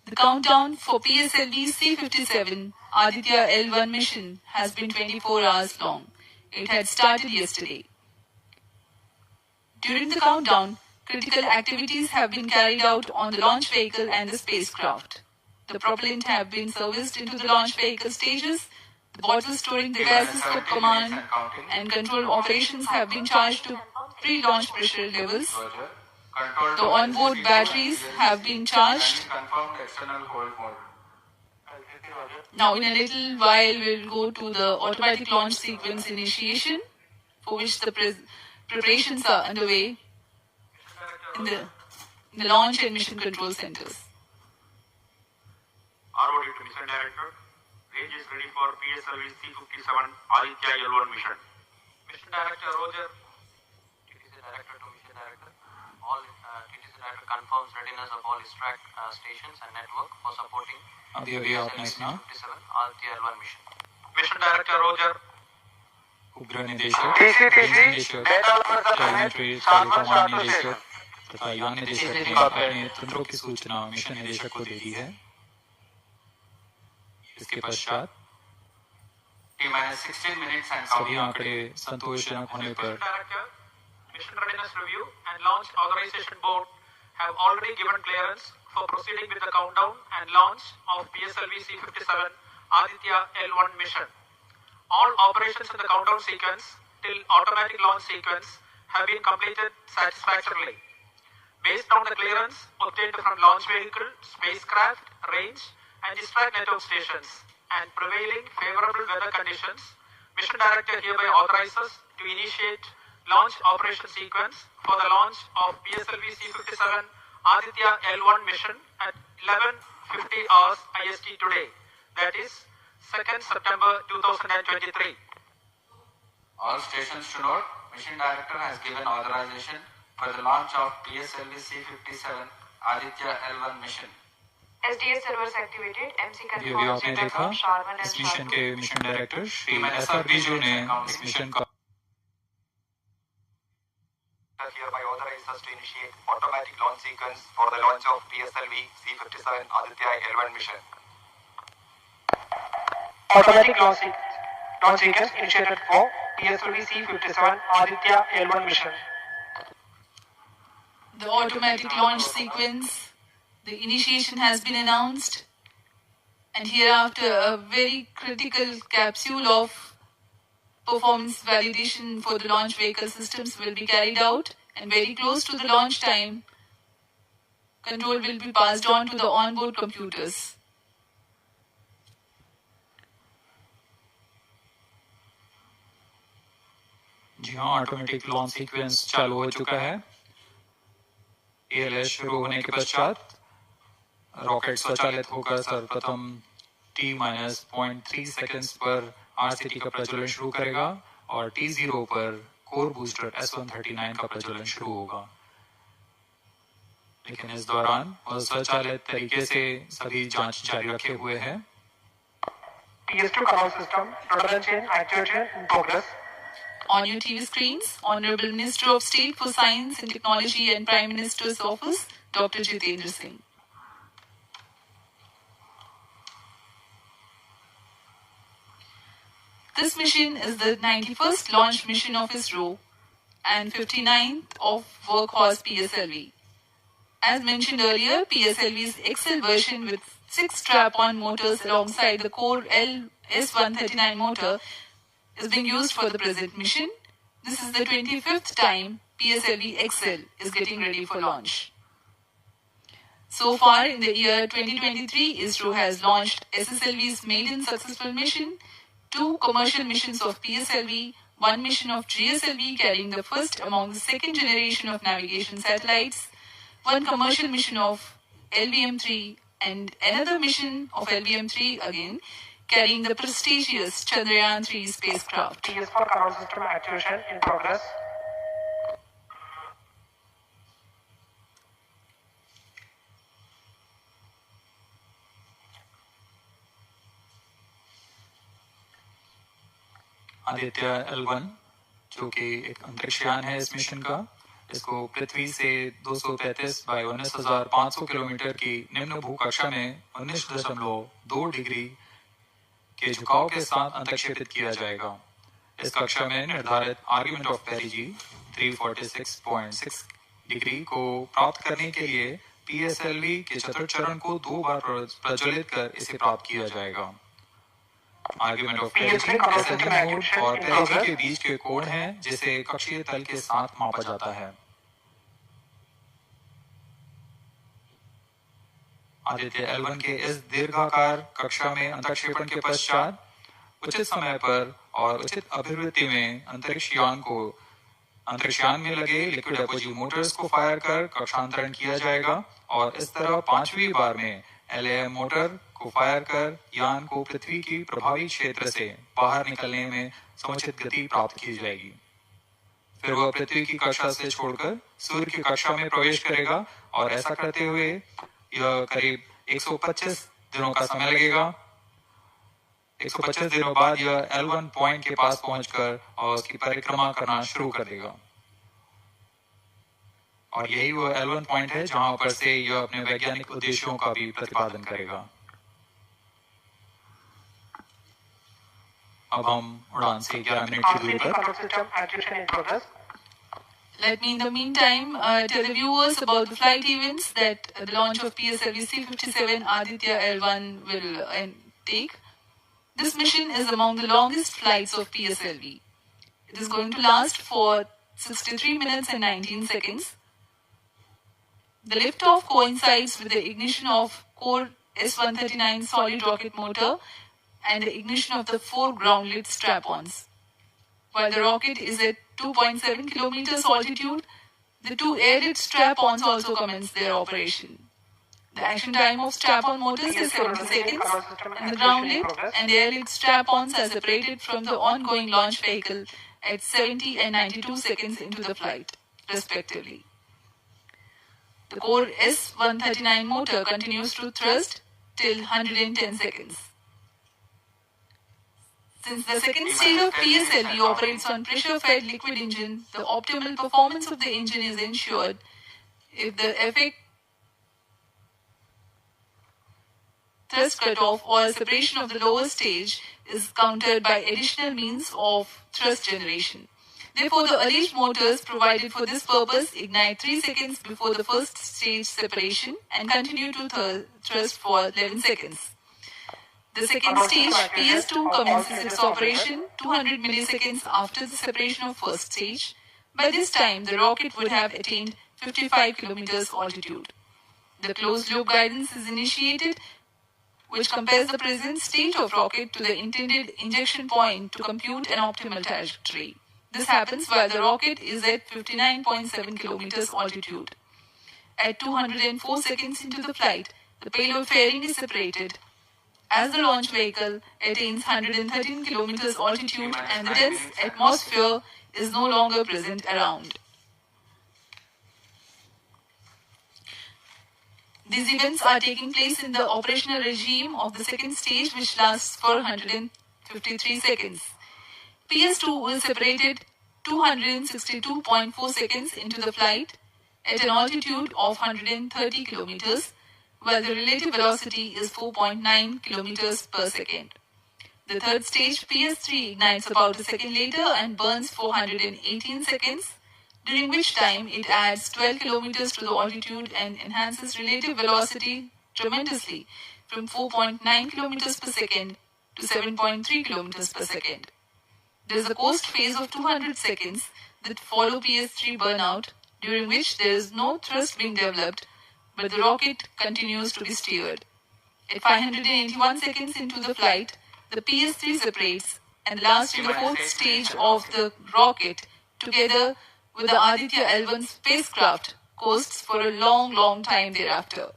The countdown for PSLV C-57 Aditya L1 mission has been 24 hours long. It had started yesterday. During the countdown, critical activities have been carried out on the launch vehicle and the spacecraft. The propellant have been serviced into the launch vehicle stages. The bottles storing the gases for command and control operations have been charged to pre-launch pressure levels. The onboard batteries have been charged. Now in a little while we'll go to the automatic launch sequence initiation, for which the preparations are underway in the launch and mission control centers. ROD to Mission Director, range is ready for PSLV C-57 Aditya L1 mission. Mission Director Roger, TTC Director to Mission Director. All TTC Director confirms readiness of all ISRAC stations and network for supporting PSLV C-57 Aditya L1 mission. Mission Director Roger. उपग्रह निदेशक, निदेशक, telemetry, टेलीकमांड निदेशक तथा यान निदेशक ने अपने तंत्रों की सूचना मिशन निदेशक को दे दी है। इसके पश्चात T-16 minutes and सभी आंकड़े संतोषजनक होने पर Mission Readiness Review and Launch Authorization Board have already given clearance for proceeding with the countdown and launch of PSLV C-57 Aditya L1 mission. All operations in the countdown sequence till automatic launch sequence have been completed satisfactorily. Based on the clearance obtained from launch vehicle, spacecraft, range and ISRAC network stations and prevailing favorable weather conditions, Mission Director hereby authorizes to initiate launch operation sequence for the launch of PSLV C-57 Aditya L1 mission at 11:50 hours IST today, that is 2nd September 2023. All stations to note, Mission Director has given authorization for the launch of PSLV C-57 Aditya L1 mission. SDS servers activated. MC ये भी आपने देखा, इस mission के mission director Shri SR Biju ने इस mission का hereby authorizes to initiate automatic launch sequence for the launch of PSLV C-57 Aditya L1 mission. Automatic launch sequence initiated for PSLV C-57 Aditya L1 mission. The automatic launch sequence, the initiation has been announced, and hereafter a very critical capsule of performance validation for the launch vehicle systems will be carried out, and very close to the launch time, control will be passed on to the onboard computers. जी हाँ, automatic launch sequence चालू हो चुका है। ALS शुरू होने के पश्चात rocket स्वचालित होकर सर्वप्रथम T-0.3 सेकंड्स पर RCT का प्रज्वलन शुरू करेगा और T0 पर कोर बूस्टर S139 का प्रज्वलन शुरू होगा। लेकिन इस दौरान वह स्वचालित तरीके से सभी जांच जारी रखे हुए है। PS2 control system, rudder chain actuation in progress. On your TV screens, Honorable Minister of State for Science and Technology and Prime Minister's Office, Dr. Jitendra Singh. This mission is the 91st launch mission of ISRO and 59th of Workhorse PSLV. As mentioned earlier, PSLV's XL version with 6 strap-on motors alongside the core S139 motor is being used for the present mission. This is the 25th time PSLV XL is getting ready for launch. So far in the year 2023, ISRO has launched SSLV's maiden successful mission, 2 commercial missions of PSLV, 1 mission of GSLV carrying the first among the second generation of navigation satellites, 1 commercial mission of LVM-3 and another mission of LVM-3 again, carrying the prestigious Chandrayaan-3 spacecraft. PS4 control system activation in progress. Aditya L1 जो कि एक अंतरिक्ष यान है इस mission का, इसको पृथ्वी से 233 बाय 19,500 किलोमीटर की निम्न भूकक्षा में 19.2 डिग्री के झुकाव के साथ अंतक्षेपित किया जाएगा। इस कक्षा में निर्धारित आर्गुमेंट ऑफ पेरिजी 346.6 डिग्री को प्राप्त करने के लिए पीएसएलवी के चतुर्थ चरण को 2 बार प्रज्वलित कर इसे प्राप्त किया जाएगा। आर्गुमेंट ऑफ पेरिजी मोड और पेरिजी के बीच के कोण है जिसे कक्षीय तल के साथ मापा जाता है। आदित्य L1 के इस दीर्घाकार कक्षा में अंतक्षेपण के पश्चात उचित समय पर और उचित अभिवृत्ति में अंतरिक्षयान में लगे लिक्विड एपोजी मोटर्स को फायर कर कक्षांतरण किया जाएगा और इस तरह 5वीं बार में LAM मोटर को फायर कर यान को पृथ्वी की प्रभावी क्षेत्र से बाहर निकलने में समुचित गति प्राप्त की जाएगी। फिर वह पृथ्वी की कक्षा से छोड़कर सूर्य की कक्षा में प्रवेश करेगा और ऐसा करते हुए यह करीब 125 दिनों का समय लगेगा। 125 दिनों बाद यह L1 पॉइंट के पास पहुंचकर और उसकी परिक्रमा करना शुरू कर देगा और यही वह L1 पॉइंट है जहां पर से यह अपने वैज्ञानिक उद्देश्यों का भी प्रतिपादन करेगा। अब हम उड़ान से 11 मिनट की दूरी पर। Let me in the meantime tell the viewers about the flight events that the launch of PSLV C-57 Aditya L1 will take. This mission is among the longest flights of PSLV. It is going to last for 63 minutes and 19 seconds. The liftoff coincides with the ignition of core S-139 solid rocket motor and the ignition of the 4 ground-lit strap-ons. While the rocket is at 2.7 kilometers altitude, the 2 air-lit strap-ons also commence their operation. The action time of strap-on motors is 70 seconds, and the ground-lit and air-lit strap-ons are separated from the ongoing launch vehicle at 70 and 92 seconds into the flight, respectively. The core S-139 motor continues to thrust till 110 seconds. Since the second stage of PSLV operates on pressure-fed liquid engine, the optimal performance of the engine is ensured if the effect thrust cutoff or separation of the lower stage is countered by additional means of thrust generation. Therefore, the alleged motors provided for this purpose ignite 3 seconds before the first stage separation and continue to thrust for 11 seconds. The second stage, PS2, commences its operation 200 milliseconds after the separation of first stage. By this time, the rocket would have attained 55 kilometers altitude. The closed-loop guidance is initiated, which compares the present state of rocket to the intended injection point to compute an optimal trajectory. This happens while the rocket is at 59.7 kilometers altitude. At 204 seconds into the flight, the payload fairing is separated as the launch vehicle attains 113 kilometers altitude and the dense atmosphere is no longer present around. These events are taking place in the operational regime of the second stage, which lasts for 153 seconds. PS2 will separate it 262.4 seconds into the flight at an altitude of 130 kilometers, while the relative velocity is 4.9 kilometers per second. The third stage, PS3, ignites about a second later and burns for 118 seconds, during which time it adds 12 kilometers to the altitude and enhances relative velocity tremendously from 4.9 kilometers per second to 7.3 kilometers per second. There is a coast phase of 200 seconds that follow PS3 burnout, during which there is no thrust being developed, but the rocket continues to be steered. At 581 seconds into the flight, the PS3 separates and last in the fourth stage of the rocket, together with the Aditya L1 spacecraft, coasts for a long time thereafter.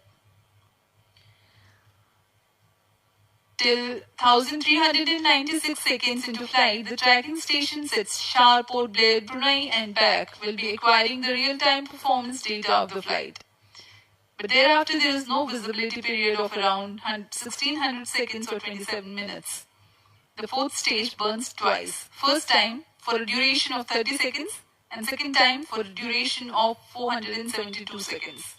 Till 1396 seconds into flight, the tracking stations at Shar, Port Blair, Brunei and back will be acquiring the real-time performance data of the flight. But thereafter there is no visibility period of around 1600 seconds or 27 minutes. The fourth stage burns twice. First time for a duration of 30 seconds and second time for a duration of 472 seconds.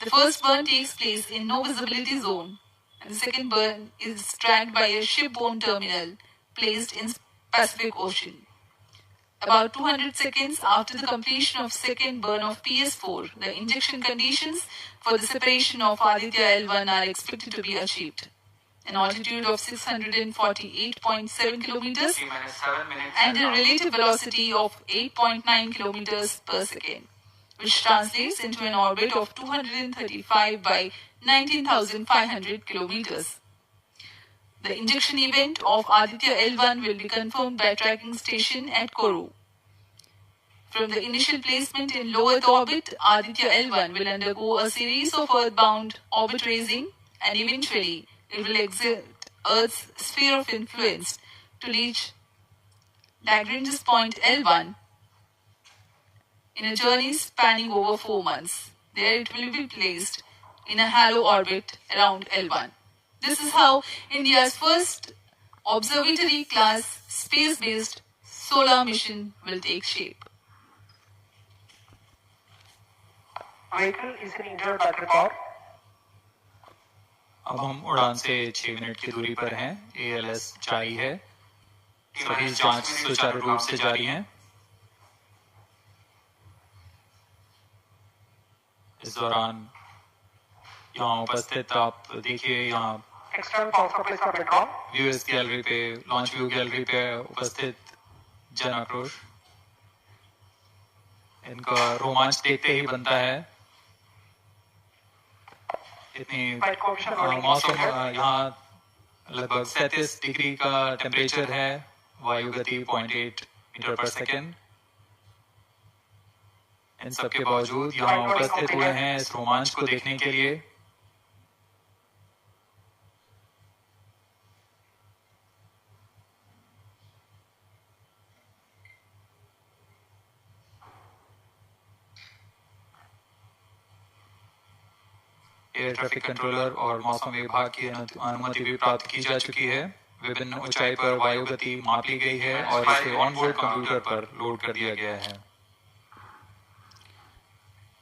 The first burn takes place in no visibility zone, and the second burn is tracked by a shipborne terminal placed in Pacific Ocean. About 200 seconds after the completion of second burn of PS4, the injection conditions for the separation of Aditya L1 are expected to be achieved. An altitude of 648.7 kilometers and a relative velocity of 8.9 kilometers per second, which translates into an orbit of 235 by 19,500 kilometers. The injection event of Aditya L1 will be confirmed by tracking station at Kourou. From the initial placement in low Earth orbit, Aditya L1 will undergo a series of earthbound orbit raising, and eventually it will exit Earth's sphere of influence to reach Lagrange's point L1 in a journey spanning over 4 months. There it will be placed in a halo orbit around L1. This is how India's first observatory-class space-based solar mission will take shape. Vehicle is in interior battery power. अब हम उड़ान से 6 minute की दूरी पर हैं। ALS जारी है, सभी जांच सुचारू रूप से जारी है। इस दौरान यहाँ उपस्थित आप देखिए, यहाँ External power supplies are bent on. Viewers gallery पे, लॉन्च व्यू गैलरी पे उपस्थित जन आक्रोश, इनका रोमांच देखते ही बनता है। इतनी मौसम, यहाँ लगभग 37 डिग्री का टेम्परेचर है, वायु गति 0.8 मीटर पर सेकेंड। इन सब के बावजूद यहाँ उपस्थित हुए हैं इस रोमांच को देखने के लिए। एयर ट्रैफिक कंट्रोलर और मौसम विभाग की अनुमति भी प्राप्त की जा चुकी है। विभिन्न ऊंचाई पर वायु गति माप ली गई है और इसे ऑनबोर्ड कंप्यूटर पर लोड कर दिया गया है।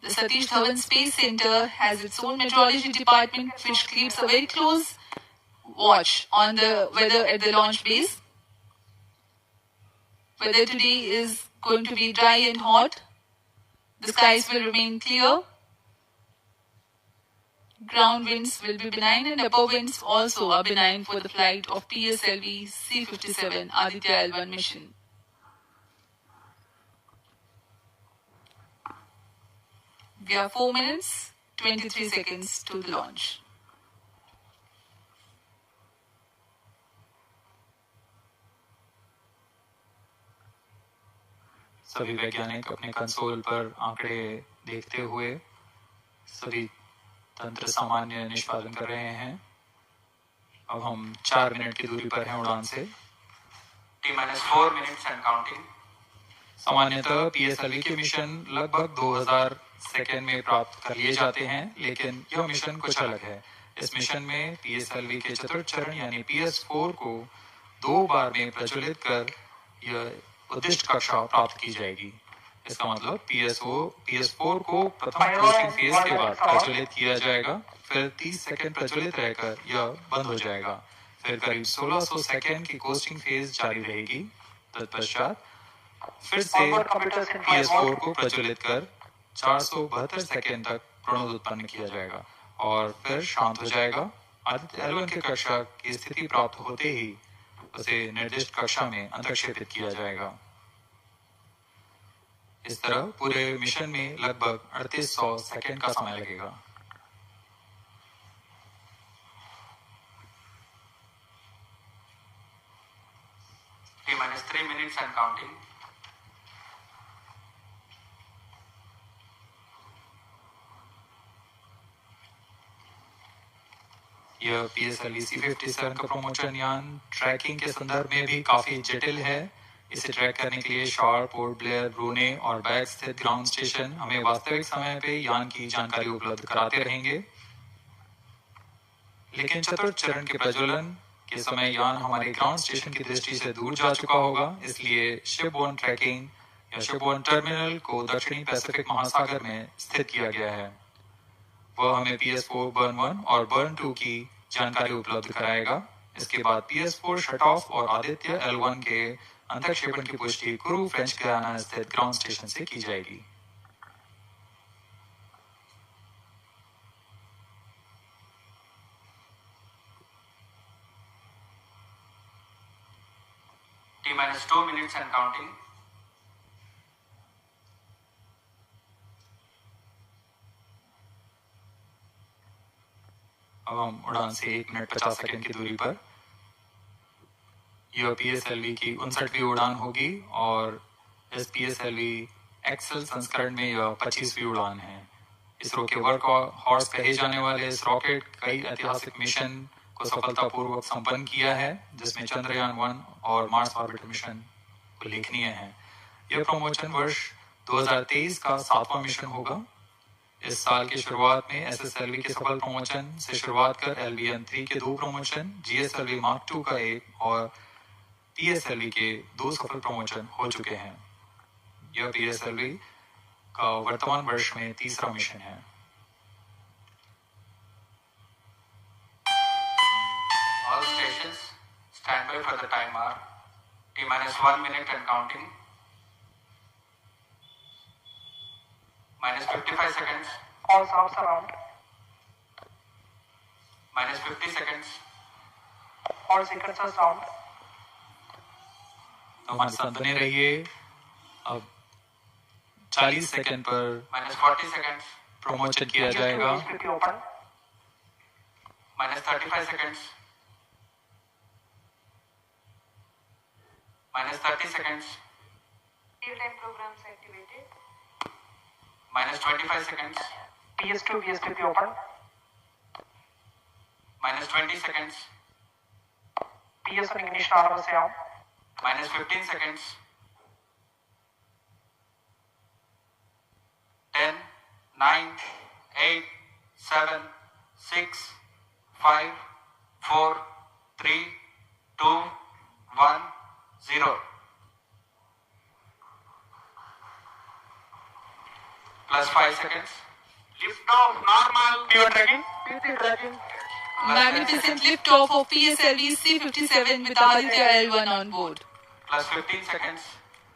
The Satish Dhawan Space Center has its own meteorology department which keeps a very close watch on the weather at the launch base. Weather today is going to be dry and hot. The skies will remain clear. Ground winds will be benign and upper winds also are benign for the flight of PSLV C-57 Aditya L1 mission. We have 4 minutes, 23 seconds to the launch. सभी वैज्ञानिक अपने console पर आंकड़े देखते हुए सभी तंत्र सामान्य निष्पादन कर रहे हैं। अब हम 4 मिनट की दूरी पर हैं उड़ान से। T-4 minutes and counting. सामान्यतः PSLV के मिशन लगभग 2000 सेकेंड में प्राप्त कर लिए जाते हैं, लेकिन यह मिशन कुछ अलग है। इस मिशन में PSLV के चतुर्थ चरण यानी PS4 को 2 बार में प्रज्वलित कर यह उद्दिष्ट कक्षा प्राप्त की जाएगी। इसका मतलब PS4 को प्रथम कोस्टिंग फेज के बाद प्रज्वलित किया जाएगा, फिर 30 सेकेंड प्रज्वलित रहकर यह बंद हो जाएगा, फिर करीब 1600 सेकेंड की कोस्टिंग फेज जारी रहेगी। तत्पश्चात फिर से PS4 को प्रज्वलित कर 472 सेकेंड तक प्रणोद उत्पन्न किया जाएगा और फिर शांत हो जाएगा। आदित्य L1 की कक्षा की स्थिति प्राप्त होते ही उसे निर्दिष्ट कक्षा में अंतर्क्षेपित किया जाएगा। इस तरह पूरे मिशन में लगभग 3800 सेकेंड का समय लगेगा। T-3 minutes and counting. यह PSLV C-57 का प्रमोशन यान ट्रैकिंग के संदर्भ में भी काफी जटिल है। इसे ट्रैक करने के लिए शॉर, पोर्ट ब्लेयर, ब्रूने और बैग स्थित ग्राउंड स्टेशन हमें वास्तविक समय पे यान की जानकारी उपलब्ध कराते रहेंगे। लेकिन चतुर्थ चरण के प्रज्वलन के समय यान हमारे ग्राउंड स्टेशन की दृष्टि से दूर जा चुका होगा, इसलिए शिपबोर्न ट्रैकिंग शिपबोर्न टर्मिनल को दक्षिणी पैसिफिक महासागर में स्थित किया गया है। वह हमें PS4 बर्न 1 और बर्न 2 की जानकारी उपलब्ध कराएगा। इसके बाद PS4 शट ऑफ और आदित्य L1 के अंतक्षेपण की पुष्टि कुरु फ्रेंच गयाना स्थित ग्राउंड स्टेशन से की जाएगी। T-2 minutes and counting. अब हम उड़ान से 1 मिनट 50 सेकंड की दूरी पर। यह PSLV की 59वीं उड़ान होगी और इस PSLV एक्सेल संस्करण में यह 25वीं उड़ान है। इसरो के वर्क हॉर्स कहे जाने वाले इस रॉकेट कई ऐतिहासिक मिशन को सफलतापूर्वक संपन्न किया है, जिसमें चंद्रयान 1 और मार्स ऑर्बिट मिशन उल्लेखनीय है। यह प्रमोशन वर्ष 2023 का 7वां मिशन होगा। इस साल की शुरुआत में SSLV के सफल प्रमोशन से शुरुआत कर LVN-3 के 2 प्रमोशन, GSLV Mark 2 का 1 और PSLV के 2 सफल प्रमोशन हो चुके हैं। यह PSLV का वर्तमान वर्ष में 3रा मिशन है। All stations stand by for the timer. T-1 minute and counting. -55 seconds. All sounds around. -50 seconds. All sequences sound. हमारे साथ बने रहिए। अब 40 सेकंड पर -40 seconds. प्रमोशन किया जाएगा। Speed open. -35 seconds. -30 seconds. Real-time programs activated. -25 seconds. PS2 VSTP open. -20 seconds. PS1 ignition alarm से on. -15 seconds. 10, 9, 8, 7, 6, 5, 4, 3, 2, 1, 0. +5 seconds. Lift off normal. P1 tracking. P3 tracking. Magnificent liftoff of PSLV C-57 with Aditya L1 on board. +15 seconds.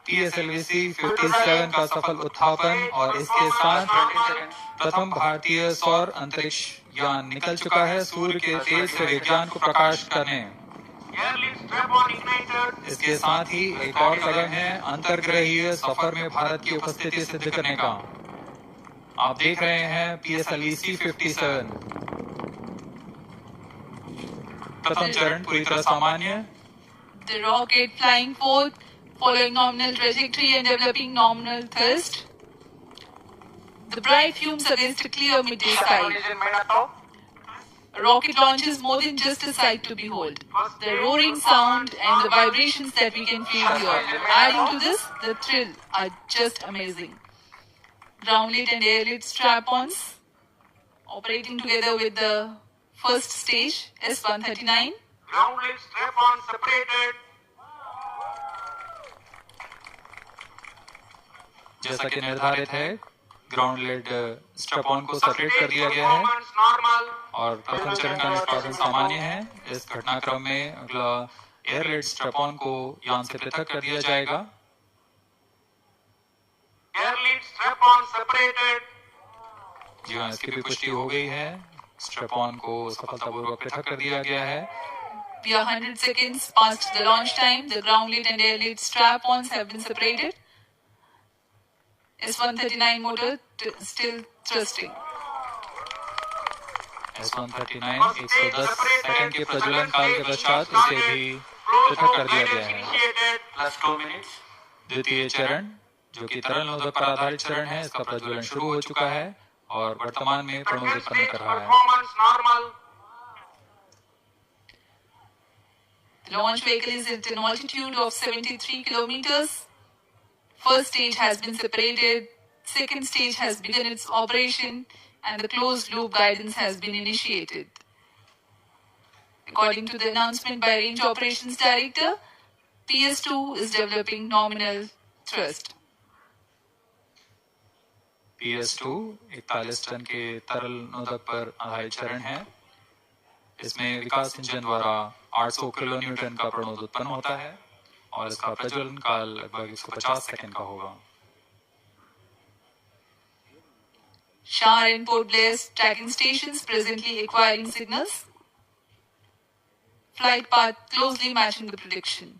PSLV C-57 का सफल उत्थापन और इसके साथ 20 seconds. प्रथम भारतीय सौर अंतरिक्ष यान निकल चुका है सूर्य के तेज से विज्ञान को प्रकाश करने। Air lead strap on ignited. इसके साथ ही एक और कदम है अंतर्ग्रहीय सफर में भारत की उपस्थिति सिद्ध करने का। आप देख रहे हैं PSLV C-57। प्रथम चरण पूरी तरह सामान्य। The rocket flying forth, following nominal trajectory and developing nominal thrust. The bright fumes against a clear midday sky. Collision main at top. A rocket launch is more than just a sight to behold. The roaring sound and the vibrations that we can feel here, adding to this, the thrill are just amazing. Ground lit and air lit strap-ons operating together with the first stage, S-139. Ground lead strap on separated. जैसा कि निर्धारित है, ground lead strap on को separate कर दिया गया है Performance normal. और प्रथम चरण का निष्पादन सामान्य है। इस घटनाक्रम में अगला एयर लेड स्ट्रैप ऑन को यान से पृथक कर दिया जाएगा। Air lead strap on separated. जी हाँ, इसकी भी पुष्टि हो गई है। स्ट्रैप ऑन को सफलतापूर्वक पृथक कर दिया गया है। We are 100 seconds past the launch time. The ground lit and air lit strap-ons have been separated. S-139 motor still thrusting. S-139 110 second के प्रज्वलन काल के पश्चात इसे भी पृथक कर दिया गया है। Initiated. +2 minutes. द्वितीय चरण, जो कि तरल नोदक पर आधारित चरण है, इसका प्रज्वलन शुरू हो चुका है और वर्तमान में प्रणोद Second उत्पन्न stage कर रहा है। performance normal. The launch vehicle is at an altitude of 73 kilometers. First stage has been separated. Second stage has begun its operation and the closed loop guidance has been initiated. According to the announcement by Range Operations Director, PS2 is developing nominal thrust. PS2 41 ton के तरल नोदक पर आधारित चरण है। इसमें विकास engine द्वारा 800 kilo Newton का प्रणोद उत्पन्न होता है और इसका प्रज्वलन काल लगभग 150 सेकंड का होगा। Shar and Port Blair's tracking stations presently acquiring signals. Flight path closely matching the prediction.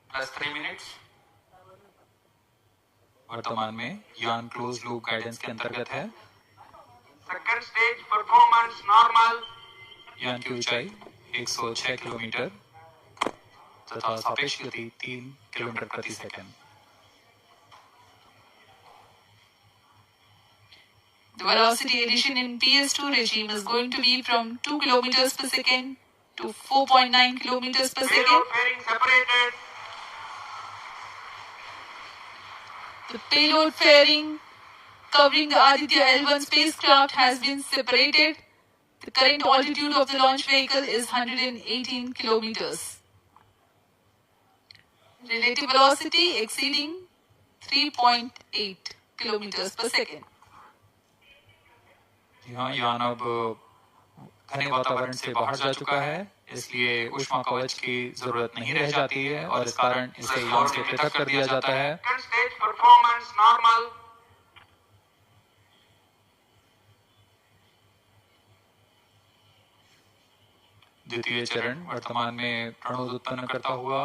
Plus 3 minutes. वर्तमान में यान क्लोज लूप गाइडेंस के अंतर्गत है। Second stage performance normal. यान की ऊंचाई 106 किलोमीटर तथा सापेक्ष गति 3 किलोमीटर प्रति second. The velocity addition in PS2 regime is going to be from 2 kilometers per second to 4.9 kilometers per second. Payload fairing separated. The payload fairing covering the Aditya L1 spacecraft has been separated. The current altitude of the launch vehicle is 118 kilometers. Relative velocity exceeding 3.8 kilometers per second. यहाँ यान अब घने वातावरण से बाहर जा चुका है, इसलिए ऊष्मा कवच की जरूरत नहीं रह जाती है और इस कारण इसे यान से पृथक कर दिया जाता है। Second stage performance normal. द्वितीय चरण वर्तमान में प्रणोद उत्पन्न करता हुआ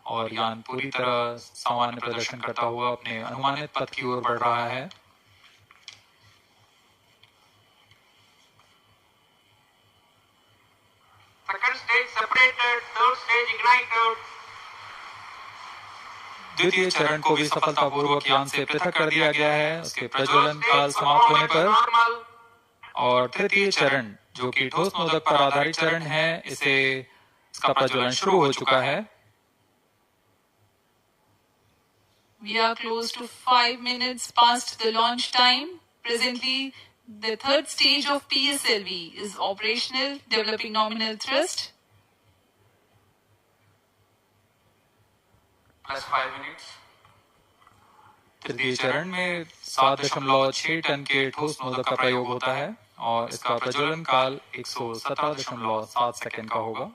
और यान पूरी तरह सामान्य प्रदर्शन करता हुआ अपने अनुमानित पथ की ओर बढ़ रहा है। Second stage separated. Third stage ignited. द्वितीय चरण को भी सफलतापूर्वक यान से पृथक कर दिया गया है उसके प्रज्वलन काल समाप्त होने पर। Normal. और तृतीय चरण जो कि ठोस नोदक पर आधारित चरण है, इसका प्रज्वलन शुरू हो चुका है। We are close to 5 minutes past the launch time. Presently, the third stage of PSLV is operational, developing nominal thrust. Plus 5 minutes. तृतीय चरण में 7.6 टन के ठोस नोदक का प्रयोग होता है और इसका प्रज्वलन काल 117.7 सेकंड का होगा।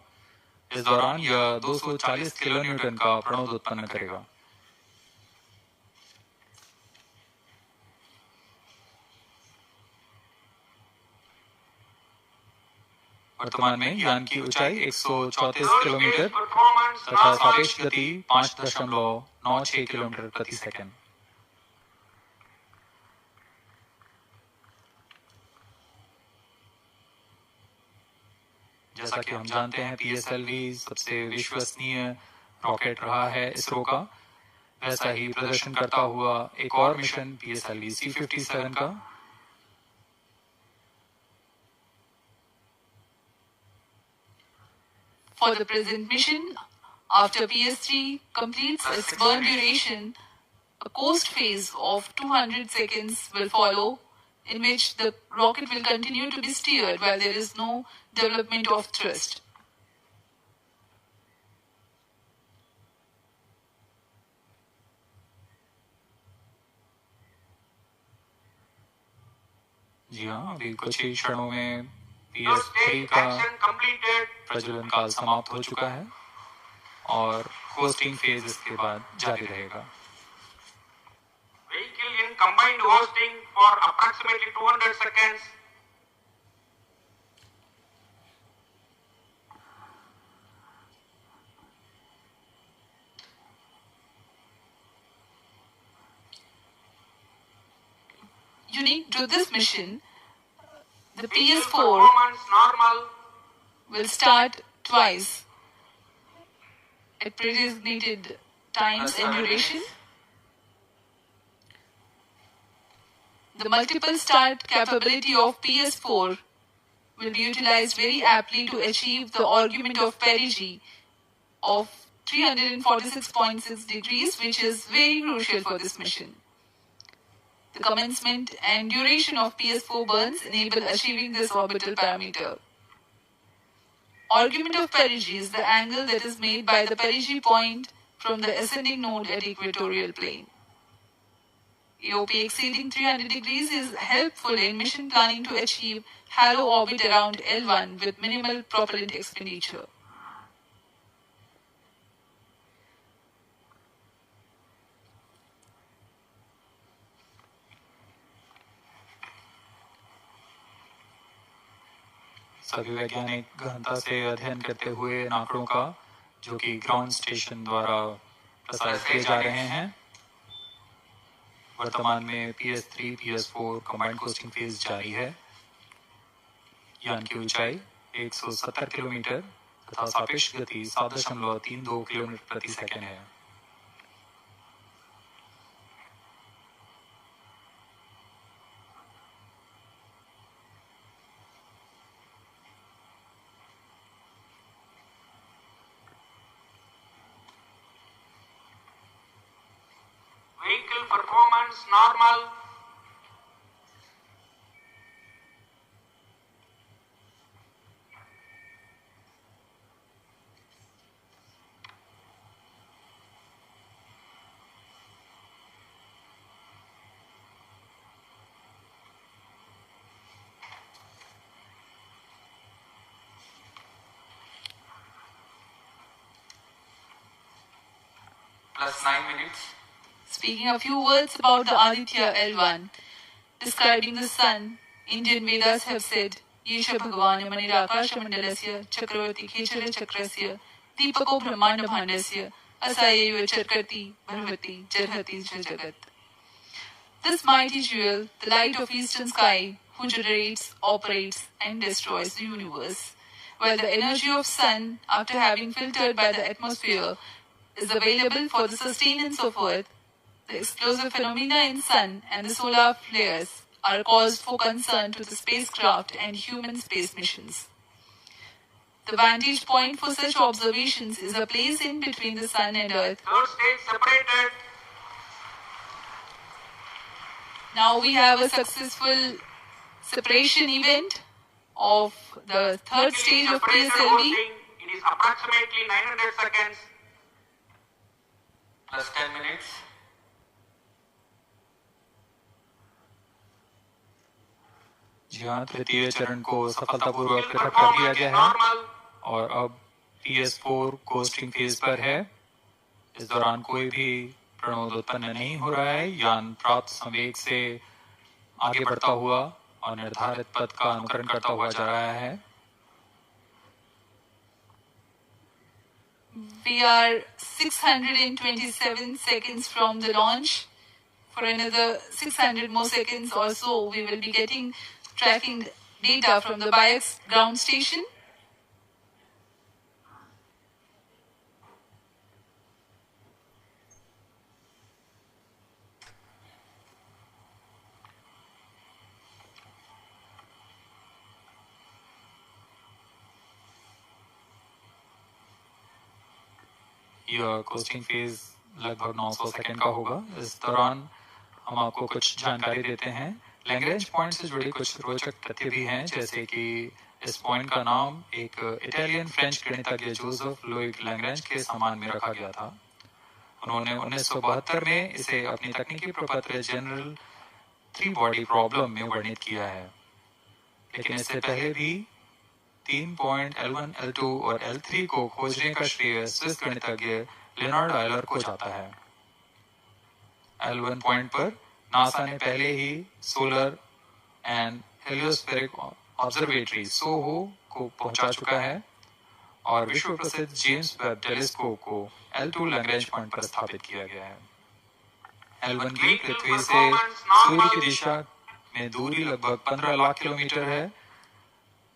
इस दौरान यह 240 किलो न्यूटन का प्रणोद उत्पन्न करेगा। वर्तमान में यान की ऊंचाई 134 किलोमीटर तथा सापेक्ष गति 5.96 किलोमीटर प्रति सेकंड। जैसा कि हम जानते हैं PSLV सबसे विश्वसनीय रॉकेट रहा है इसरो का, वैसा ही प्रदर्शन करता हुआ एक और मिशन PSLV C57 का। For the present mission, after PS3 completes its burn duration, a coast phase of 200 seconds will follow, in which the rocket will continue to be steered while there is no development of thrust. जी हाँ, अभी कुछ ही क्षणों में Third PS3 stage का action completed. प्रज्वलन काल समाप्त हो चुका है और होस्टिंग फेज इसके बाद जारी रहेगा। Vehicle in combined hosting for approximately 200 seconds. Unique to this mission, the Vehicle PS4 performance normal. will start twice at predesignated times and duration. The multiple start capability of PS4 will be utilized very aptly to achieve the argument of perigee of 346.6 degrees, which is very crucial for this mission. The commencement and duration of PS4 burns enable achieving this orbital parameter. Argument of perigee is the angle that is made by the perigee point from the ascending node at equatorial plane. AOP exceeding 300 degrees is helpful in mission planning to achieve halo orbit around L1 with minimal propellant expenditure. सभी वैज्ञानिक गहनता से अध्ययन करते हुए इन आंकड़ों का जो कि ग्राउंड स्टेशन द्वारा प्रसारित किए जा रहे हैं। वर्तमान में PS3, PS4 combined costing phase जारी है। यान की ऊंचाई 170 किलोमीटर तथा सापेक्ष गति 7.32 किलोमीटर प्रति सेकंड है। Vehicle performance normal. Plus 9 minutes. Speaking a few words about the Aditya L1, describing the sun, Indian Vedas have said, Yesha Bhagavan Manirakash Mandalasya Chakravarti Khechara Chakrasya Deepako Brahmanda Bhandasya Asayayu Chakrati Bharvati Jarhati Jagat. This mighty jewel, the light of eastern sky, who generates, operates and destroys the universe, while the energy of sun, after having filtered by the atmosphere, is available for the sustenance of earth. The explosive phenomena in sun and the solar flares are cause for concern to the spacecraft and human space missions. The vantage point for such observations is a place in between the sun and earth. Third stage separated. Now we have a successful separation event of the third stage of PSLV. It is approximately 900 seconds. Plus 10 minutes. जी हाँ, तृतीय चरण को सफलतापूर्वक पृथक कर दिया गया है और अब PS4 कोस्टिंग फेज पर है। इस दौरान कोई भी प्रणोद उत्पन्न नहीं हो रहा है। यान प्राप्त संवेग से आगे बढ़ता हुआ और निर्धारित पथ का अनुकरण करता हुआ जा रहा है। We are 627 seconds from the launch. For another 600 more seconds or so, we will be tracking data from the BIAX ground station. यह कोस्टिंग फेज लगभग 900 सेकंड का होगा। इस दौरान हम आपको कुछ जानकारी देते हैं। लैग्रेंज पॉइंट से जुड़े कुछ रोचक तथ्य भी हैं, जैसे कि इस पॉइंट का नाम एक इटालियन फ्रेंच गणितज्ञ जोसेफ लुइग लैग्रेंज के सम्मान में रखा गया था। उन्होंने 1972 में इसे अपनी तकनीकी प्रपत्र जनरल 3 बॉडी प्रॉब्लम में वर्णित किया है, लेकिन इससे पहले भी 3 पॉइंट L1, L2 और L3 को खोजने का श्रेय स्विस गणितज्ञ लियोनार्ड आयलर को जाता है। L1 पॉइंट पर नासा ने पहले ही सोलर एंड हेलियोस्फेरिक ऑब्जर्वेटरी सोहो को पहुंचा चुका है और विश्व प्रसिद्ध जेम्स वेब टेलीस्कोप को L2 लैग्रेंज पॉइंट पर स्थापित किया गया है। L1 की पृथ्वी से सूर्य की दिशा में दूरी लगभग 15 लाख किलोमीटर है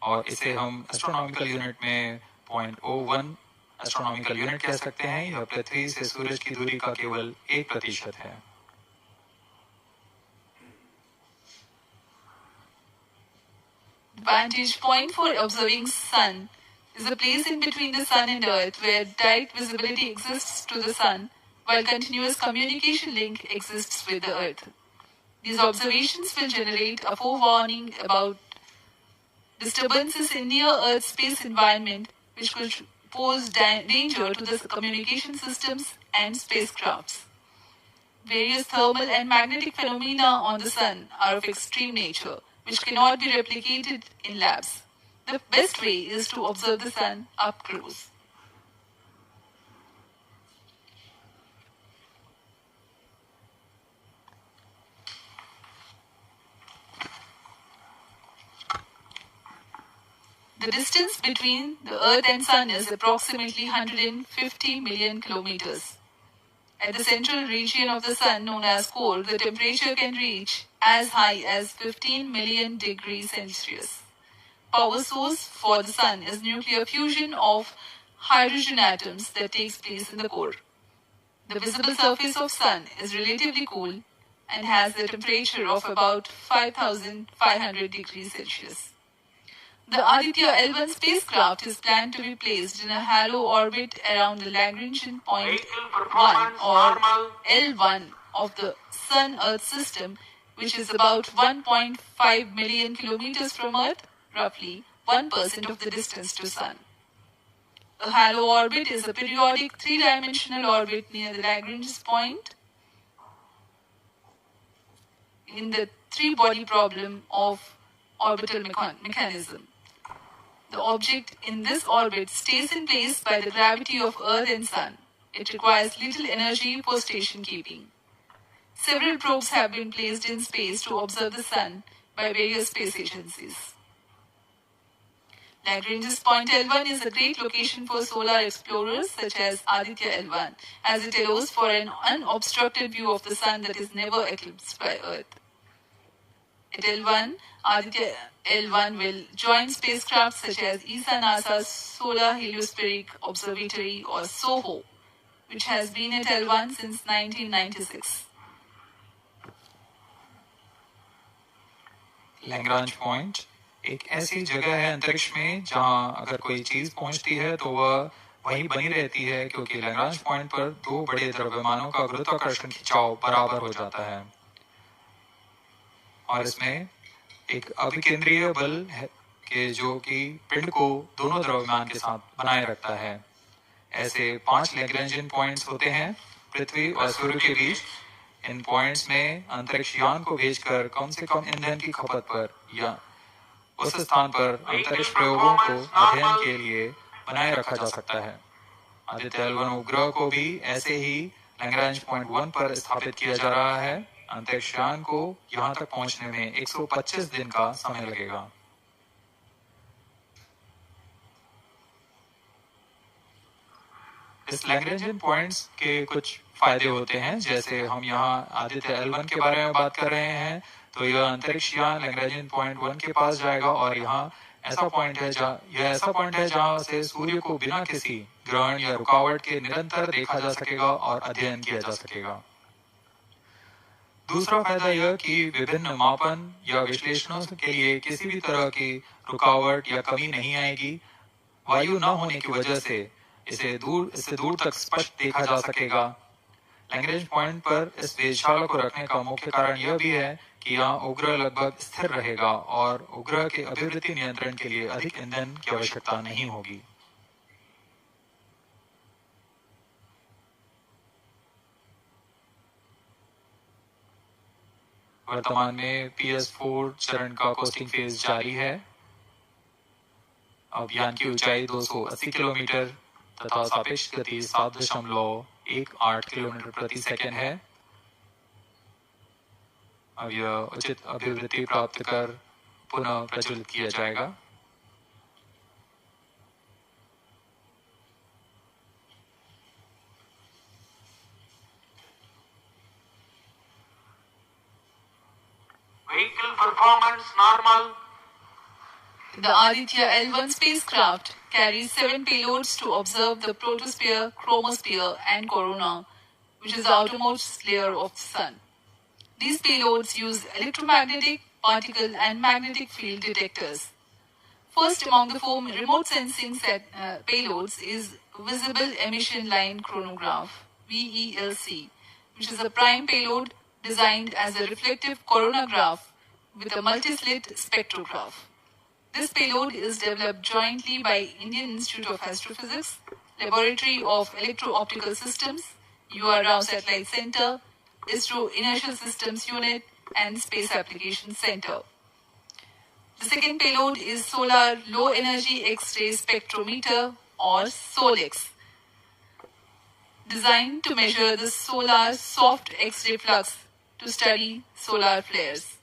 और इसे हम एस्ट्रोनॉमिकल यूनिट में 0.01 एस्ट्रोनॉमिकल यूनिट कह सकते हैं। यह पृथ्वी से सूरज की दूरी का केवल 1% है। Vantage point for observing sun is a place in between the sun and earth where direct visibility exists to the sun while continuous communication link exists with the earth. These observations will generate a forewarning about disturbances in near-Earth space environment which could pose danger to the communication systems and spacecrafts. various thermal and magnetic phenomena on the sun are of extreme nature, which cannot be replicated in labs. The best way is to observe the sun up close. The distance between the Earth and Sun is approximately 150 million kilometers. At the central region of the Sun, known as core, the temperature can reach as high as 15 million degrees Celsius. Power source for the Sun is nuclear fusion of hydrogen atoms that takes place in the core. The visible surface of Sun is relatively cool and has a temperature of about 5,500 degrees Celsius. The Aditya L1 spacecraft is planned to be placed in a halo orbit around the Lagrangian point 1 or L1 of the Sun-Earth system, which is about 1.5 million kilometers from Earth, roughly 1% of the distance to Sun. A halo orbit is a periodic three-dimensional orbit near the Lagrangian point in the three-body problem of orbital mechanism. The object in this orbit stays in place by the gravity of Earth and Sun. It requires little energy for station keeping. Several probes have been placed in space to observe the Sun by various space agencies. Lagrange's point L1 is a great location for solar explorers such as Aditya L1, as it allows for an unobstructed view of the Sun that is never eclipsed by Earth. At L1, Aditya L1 will join spacecraft such as ESA-NASA's Solar Heliospheric Observatory or SOHO, which has been at L1 since 1996. Lagrange point एक ऐसी जगह है अंतरिक्ष में जहां अगर कोई चीज पहुंचती है तो वह वहीं बनी रहती है, क्योंकि लैग्रांज पॉइंट पर दो बड़े द्रव्यमानों का गुरुत्वाकर्षण खिंचाव बराबर हो जाता है और इसमें एक अभिकेंद्रीय बल है कि जो कि पिंड को दोनों द्रव्यमान के साथ बनाए रखता है। ऐसे 5 लैग्रेंजियन पॉइंट्स होते हैं पृथ्वी और सूर्य के बीच। इन पॉइंट्स में अंतरिक्ष यान को भेजकर कम से कम ईंधन की खपत पर या उस स्थान पर अंतरिक्ष प्रयोगों को अध्ययन के लिए बनाए रखा जा सकता है। आदित्य L1 उपग्रह को भी ऐसे ही लैग्रांज पॉइंट 1 पर स्थापित किया जा रहा है। अंतरिक्ष यान को यहां तक पहुंचने में 125 दिन का समय लगेगा। इस लैग्रेंजियन पॉइंट्स के कुछ फायदे होते हैं, जैसे हम यहाँ आदित्य L1 के बारे में बात कर रहे हैं तो यह अंतरिक्ष यान लैग्रेंजियन पॉइंट 1 के पास जाएगा और यहाँ ऐसा पॉइंट है जहाँ से सूर्य को बिना किसी ग्रहण या रुकावट के निरंतर देखा जा सकेगा और अध्ययन किया जा सकेगा। दूसरा फायदा यह कि विभिन्न मापन या विश्लेषणों के लिए किसी भी तरह की रुकावट या कमी नहीं आएगी। वायु न होने की वजह से इसे दूर तक स्पष्ट देखा जा सकेगा। लैग्रेंज पॉइंट पर इस वेधशाला को रखने का मुख्य कारण यह भी है कि यहाँ उपग्रह लगभग स्थिर रहेगा और उपग्रह के अभिवृद्धि नियंत्रण के लिए अधिक ईंधन की आवश्यकता नहीं होगी। वर्तमान में PS4 चरण का कोस्टिंग फेज जारी है। अब यान की ऊंचाई 280 किलोमीटर तथा सापेक्ष गति 7.18 किलोमीटर प्रति सेकंड है। अब यह उचित अभिवृद्धि प्राप्त कर पुनः प्रज्वलित किया जाएगा। Vehicle performance normal. The Aditya L1 spacecraft carries 7 payloads to observe the protosphere, chromosphere and corona, which is the outermost layer of the Sun. These payloads use electromagnetic, particle and magnetic field detectors. First among the 4 remote sensing payloads is Visible Emission Line Chronograph, VELC, which is a prime payload designed as a reflective coronagraph with a multi-slit spectrograph. This payload is developed jointly by Indian Institute of Astrophysics, Laboratory of Electro-Optical Systems, UR Rao Satellite Center, ISRO Inertial Systems Unit and Space Applications Center. The second payload is Solar Low Energy X-ray Spectrometer or SOLX, designed to measure the solar soft X-ray flux to study solar flares.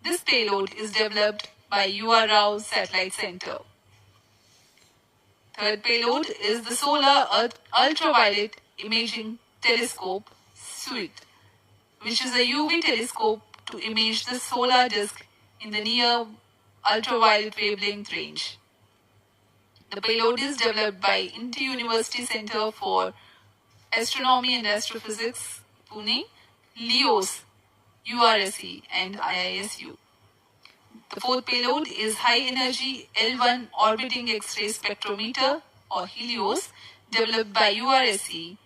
This payload is developed by UR Rao Satellite Center. Third payload is the Solar Ultraviolet Imaging Telescope Suite, which is a UV telescope to image the solar disk in the near ultraviolet wavelength range. The payload is developed by Inter-University Center for Astronomy and Astrophysics, Pune, LEOS, URSE and IISU. The fourth payload is High Energy L1 Orbiting X-ray Spectrometer or HELIOS, developed by URSE.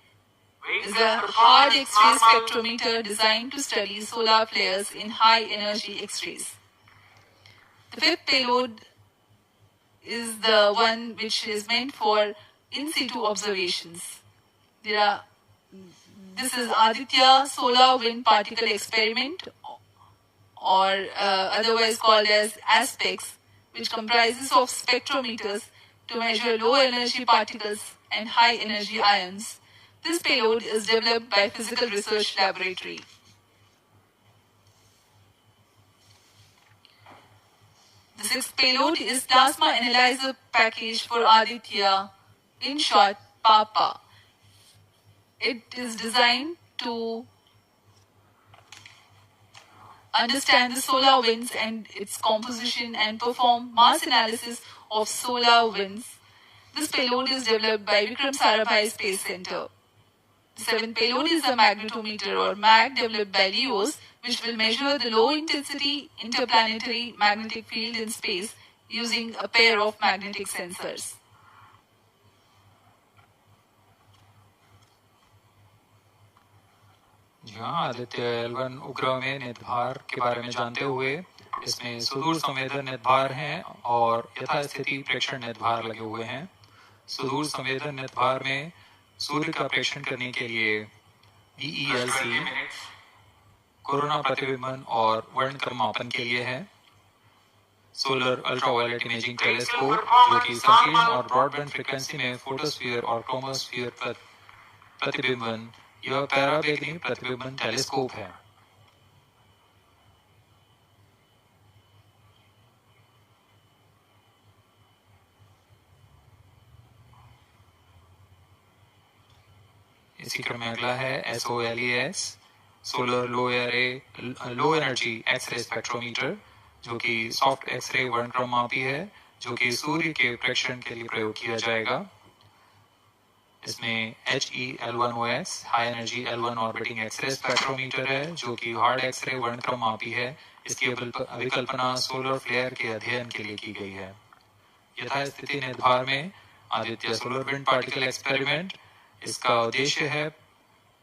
It is a hard X-ray spectrometer designed to study solar flares in high energy X-rays. The fifth payload is the one which is meant for in situ observations. This is Aditya Solar Wind Particle Experiment, or otherwise called as ASPEX, which comprises of spectrometers to measure low energy particles and high energy ions. This payload is developed by Physical Research Laboratory. The sixth payload is Plasma Analyzer Package for Aditya, in short, PAPA. It is designed to understand the solar winds and its composition and perform mass analysis of solar winds. This payload is developed by Vikram Sarabhai Space Center. The seventh payload is a magnetometer or MAG developed by LEOS, which will measure the low intensity interplanetary magnetic field in space using a pair of magnetic sensors. जी हाँ, Aditya L1 उपग्रह में नेत्रभार के बारे में जानते हुए इसमें सुदूर संवेदन नेत्रभार हैं और यथास्थिति प्रेक्षण नेत्रभार लगे हुए हैं। सुदूर संवेदन नेत्रभार में सूर्य का प्रेक्षण करने के लिए VELC कोरोना प्रतिबिंबन और वर्णक्रम मापन के लिए है। सोलर अल्ट्रावायलेट इमेजिंग टेलीस्कोप, जो कि संकीर्ण और ब्रॉडबैंड फ्रीक्वेंसी में फोटोस्फीयर और क्रोमोस्फीयर प्रतिबिंबन, यह पैराबैंगनी प्रतिबिंबन टेलीस्कोप है। इसी क्रम में अगला है SOLES, solar low energy x ray spectrometer, जो कि सॉफ्ट एक्सरे वर्णक्रम मापी है, जो कि सूर्य के प्रेक्षण के लिए प्रयोग किया जाएगा। इसमें HEL1OX high energy L1 orbiting x ray spectrometer है, जो कि हार्ड एक्सरे वर्णक्रम मापी है। इसकी विकल्पना सोलर फ्लेयर के अध्ययन के लिए की गई है। यथास्थिति नेत्रभार में Aditya solar wind particle experiment, इसका उद्देश्य है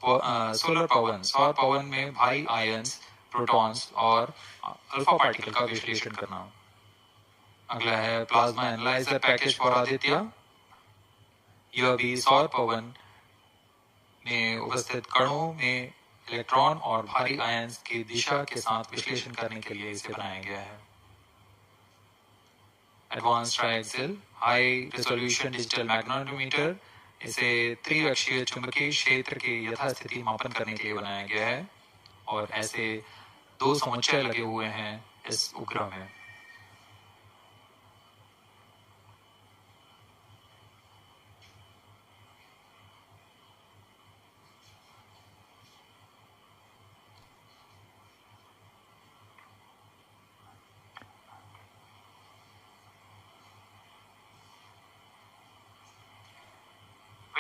सोलर पवन, सौर पवन में भारी आयंस, प्रोटॉन्स और अल्फा पार्टिकल का विश्लेषण करना। अगला है plasma analyser package for Aditya. यह भी सौर पवन में उपस्थित कणों में इलेक्ट्रॉन और भारी आयंस की दिशा के साथ विश्लेषण करने के लिए इसे बनाया गया है। Advance triaxial high resolution digital magnetometer, इसे त्रिअक्षीय चुंबकीय क्षेत्र के यथास्थिति मापन करने के लिए बनाया गया है और ऐसे 2 समुच्चय लगे हुए हैं इस उपग्रह में।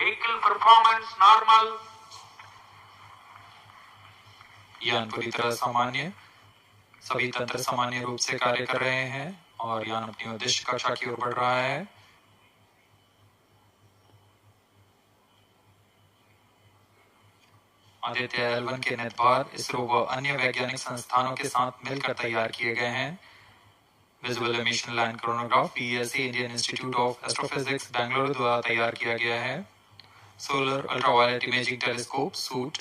Vehicle performance normal. यान पूरी तरह सामान्य, सभी तंत्र सामान्य रूप से कार्य कर रहे हैं और यान अपनी उद्देश्य कक्षा की ओर बढ़ रहा है। आदित्य L1 के नेत्रभार इसरो व अन्य वैज्ञानिक संस्थानों के साथ मिलकर तैयार किए गए हैं। Visual emission line chronograph PESC Indian institute of astrophysics Bengaluru द्वारा तैयार किया गया है। Solar ultraviolet imaging telescope suit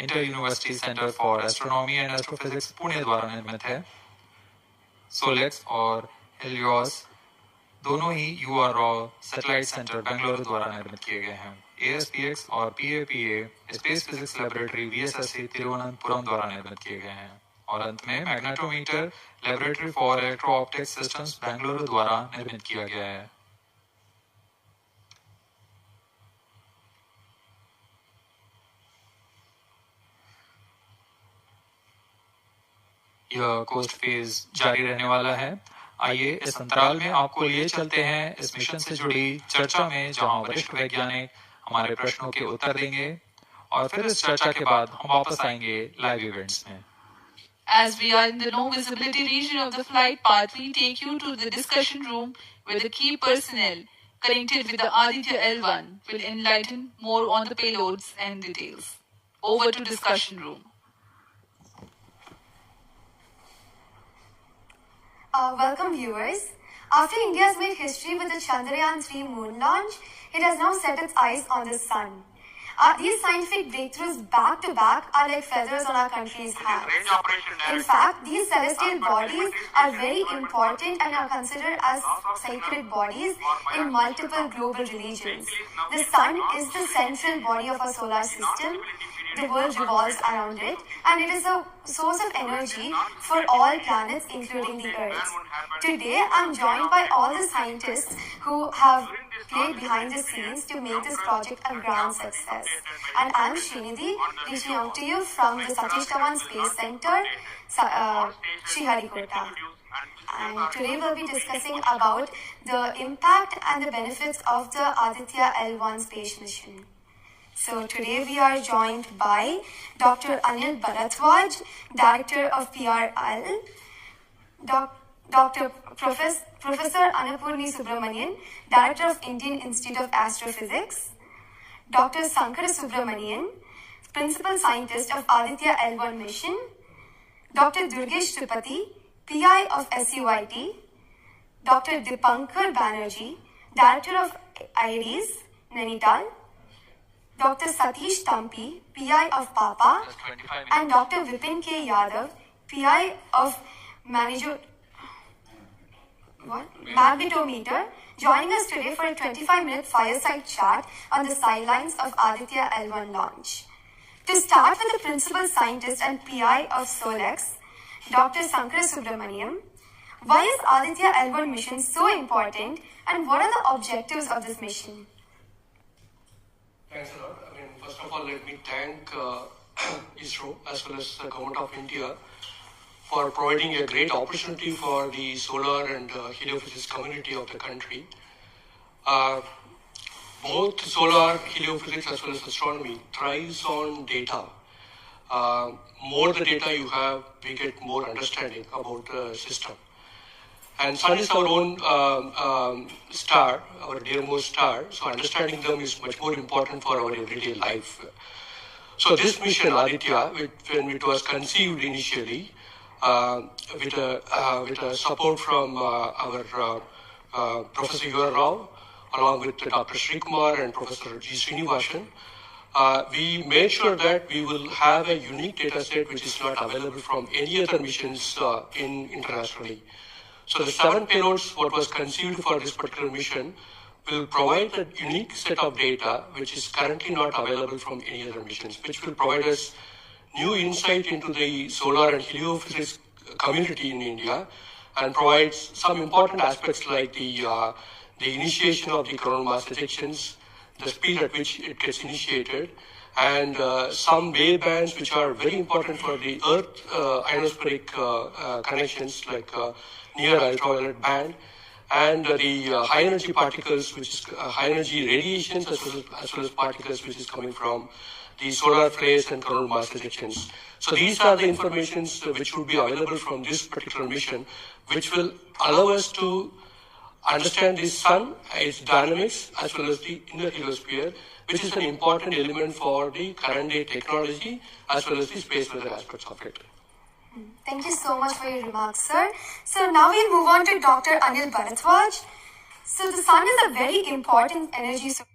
inter university centre for astronomy and astrophysics Pune द्वारा निर्मित है। सोलेक्स और हेलियोस दोनों ही URO सैटेलाइट सेंटर बेंगलुरु द्वारा निर्मित किए गए हैं। ASPX और PAPA space physics laboratory VSSC Thiruvananthapuram द्वारा निर्मित किए गए हैं। और अंत में magnetometer laboratory for electro optics systems Bengaluru द्वारा निर्मित किया गया है। यह कोस्ट फेज जारी रहने वाला है। आइए इस अंतराल में आपको लिए चलते हैं इस मिशन से जुड़ी चर्चा में, जहां वरिष्ठ वैज्ञानिक हमारे प्रश्नों के उत्तर देंगे और फिर इस चर्चा के बाद हम वापस आएंगे लाइव इवेंट्स में। As we are in the no visibility region of the flight path, we take you to the discussion room where the key personnel connected with the Aditya L1 will enlighten more on the payloads and details. Over to discussion room. Welcome viewers. After India has made history with the Chandrayaan-3 moon launch, it has now set its eyes on the sun. These scientific breakthroughs back to back are like feathers on our country's hat. In fact, these celestial bodies are very important and are considered as sacred bodies in multiple global religions. The sun is the central body of our solar system. The world revolves around it, and it is a source of energy for all planets, including the Earth. Today, I'm joined by all the scientists who have played behind the scenes to make this project a grand success. And I'm Srinidhi, reaching out to you from the Satish Dhawan Space Center, Sriharikota. And today we'll be discussing about the impact and the benefits of the Aditya L1 space mission. So today we are joined by Dr. Anil Bharadwaj, Director of PRL, Professor Annapurni Subramanian, Director of Indian Institute of Astrophysics, Dr. Sankara Subramanian, Principal Scientist of Aditya L1 Mission, Dr. Durgesh Tripathi, PI of SUIT, Dr. Dipankar Banerjee, Director of IRIS, Nainital, Dr. Satish Tampi, PI of PAPA, and Dr. Vipin K. Yadav, PI of Magnetometer, joining us today for a 25-minute fireside chat on the sidelines of Aditya L1 launch. To start with the Principal Scientist and PI of SOLEX, Dr. Sankara Subramaniam, why is Aditya L1 mission so important and what are the objectives of this mission? Thanks a lot. First of all, let me thank ISRO as well as the Government of India for providing a great opportunity for the solar and heliophysics community of the country. Both solar, heliophysics as well as astronomy thrives on data. More the data you have, we get more understanding about the system. And sun is our own star, our dearmost star, so understanding them is much more important for our everyday life. So this mission, Aditya, when it was conceived initially, with a support from our Professor U.R. Rao, along with Dr. Srikumar and Professor G. Srinivasan, we made sure that we will have a unique data set which is not available from any other missions internationally. So the 7 payloads, what was conceived for this particular mission, will provide a unique set of data which is currently not available from any other missions, which will provide us new insight into the solar and heliophysics community in India and provides some important aspects like the initiation of the coronal mass ejections, the speed at which it gets initiated, and some wave bands which are very important for the Earth ionospheric connections like near ultraviolet band, and the high energy particles, which is high energy radiations as well as particles which is coming from the solar flares and coronal mass ejections. So these are the informations which will be available from this particular mission, which will allow us to understand the sun, its dynamics, as well as the inner heliosphere, which is an important element for the current day technology as well as the space weather aspects of it. Thank you so much for your remarks, sir. So now we move on to Dr. Anil Bharadwaj. So the sun is a very important energy source.